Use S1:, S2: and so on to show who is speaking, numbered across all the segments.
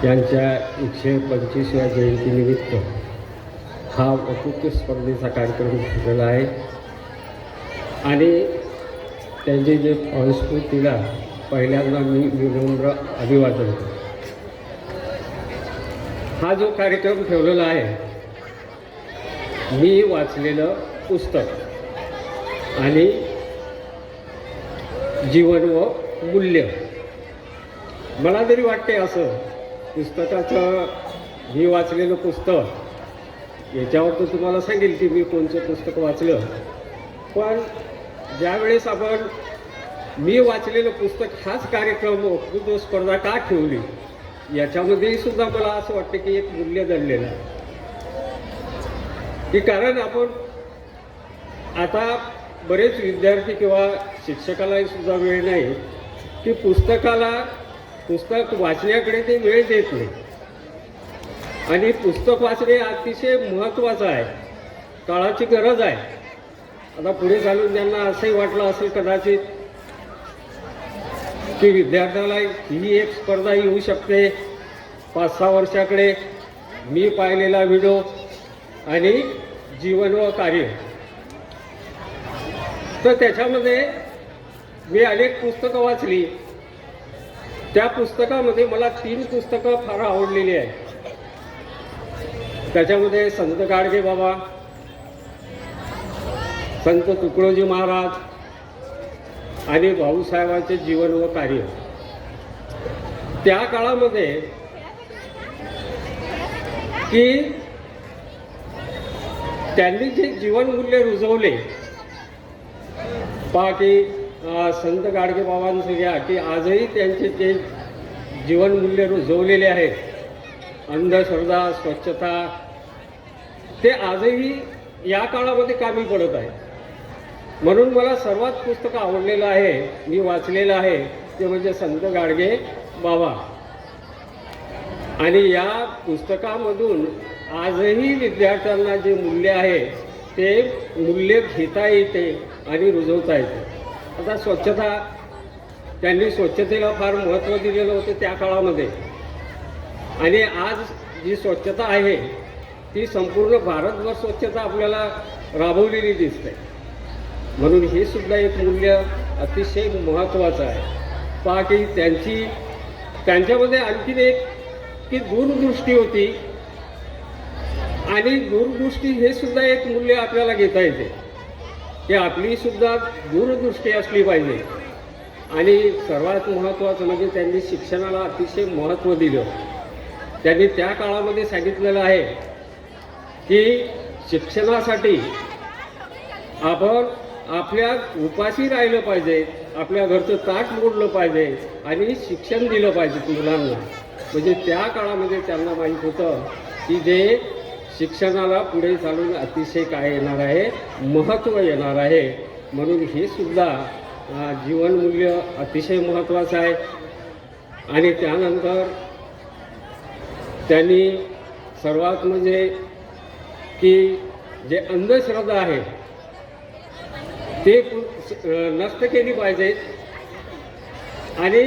S1: यांच्या 125व्या जयंतीनिमित्त हा वक्तृत्व स्पर्धेचा कार्यक्रम घेतलेला आहे आणि त्यांचे जे संस्कृतीला पहिल्यांदा मी विनम्र अभिवादन करतो. हा जो कार्यक्रम ठेवलेला आहे, मी वाचलेलं पुस्तक आणि जीवन व मूल्य. मला तरी वाटते असं पुस्तकाचं, मी वाचलेलं पुस्तक याच्यावर तर तुम्हाला सांगेल की मी कोणतं पुस्तक वाचलं, पण ज्यावेळेस आपण मी वाचलेलं पुस्तक हाच कार्यक्रम वक्तृत्व स्पर्धा का ठेवली याच्यामध्ये सुद्धा मला असं वाटतं की एक मूल्य दडलेलं आहे. की कारण आपण आता बरेच विद्यार्थी किंवा शिक्षकालाही सुद्धा वेळ नाही की पुस्तक वाचण्याकडे ते वेळ देत नाही. आणि पुस्तक वाचणे अतिशय महत्त्वाचं आहे, काळाची गरज आहे. आता पुढे चालून त्यांना असंही वाटलं असेल कदाचित की विद्यार्थ्याला ही एक स्पर्धा येऊ शकते 5-6 वर्षाकडे. मी पाहिलेला व्हिडिओ आणि जीवन व कार्य, तर त्याच्यामध्ये मी अनेक पुस्तकं वाचली. त्या पुस्तकामध्ये मला 3 पुस्तकं फार आवडलेली आहेत. त्याच्यामध्ये संत गाडगे बाबा, संत तुकडोजी महाराज आणि भाऊसाहेबांचे जीवन व कार्य. त्या काळामध्ये की त्यांनी जे जीवनमूल्य रुजवले, पहा की संत गाडगे बाबांचं घ्या की आजही त्यांचे जे जीवनमूल्य रुजवलेले आहेत, अंधश्रद्धा, स्वच्छता, ते आजही या काळामध्ये कामी पडत आहे. म्हणून मला सर्वात पुस्तक आवडलेलं आहे, मी वाचलेलं आहे, ते म्हणजे संत गाडगे बाबा. आणि या पुस्तकामधून आजही विद्यार्थ्यांना जे मूल्य आहे ते मूल्य घेता येते आणि रुजवता येते. आता स्वच्छता, त्यांनी स्वच्छतेला फार महत्त्व दिलेलं होतं त्या काळामध्ये. आणि आज जी स्वच्छता आहे ती संपूर्ण भारतभर स्वच्छता आपल्याला राबवलेली दिसते. म्हणून हे सुद्धा एक मूल्य अतिशय महत्त्वाचं आहे. पहा की त्यांच्यामध्ये आणखीन एक की दूरदृष्टी होती. आणि दूरदृष्टी हे सुद्धा एक मूल्य आपल्याला घेता येते की आपली सुद्धा दूरदृष्टी असली पाहिजे. आणि सर्वात महत्त्वाचं म्हणजे त्यांनी शिक्षणाला अतिशय महत्त्व दिलं. त्यांनी त्या काळामध्ये सांगितलेलं आहे की शिक्षणासाठी आपण आपल्या उपाशी राहिलं पाहिजे, आपल्या घरचं ताट मोडलं पाहिजे आणि शिक्षण दिलं पाहिजे मुलांना. म्हणजे त्या काळामध्ये त्यांना माहीत होतं की जे शिक्षणाला पुढे चालून अतिशय काय येणार आहे, महत्त्व येणार आहे. म्हणून हे सुद्धा जीवनमूल्य अतिशय महत्त्वाचं आहे. आणि त्यानंतर त्यांनी सर्वात म्हणजे की जे अंधश्रद्धा आहे ते नष्ट केली पाहिजे. आणि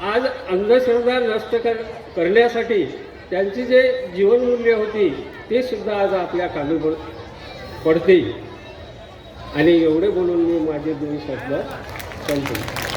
S1: आज अंधश्रद्धा नष्ट करण्यासाठी त्यांची जे जीवनमूल्य होती ते सुद्धा आज आपल्या कामी पडते. आणि एवढे बोलून मी माझे 2 शब्द संपवतो.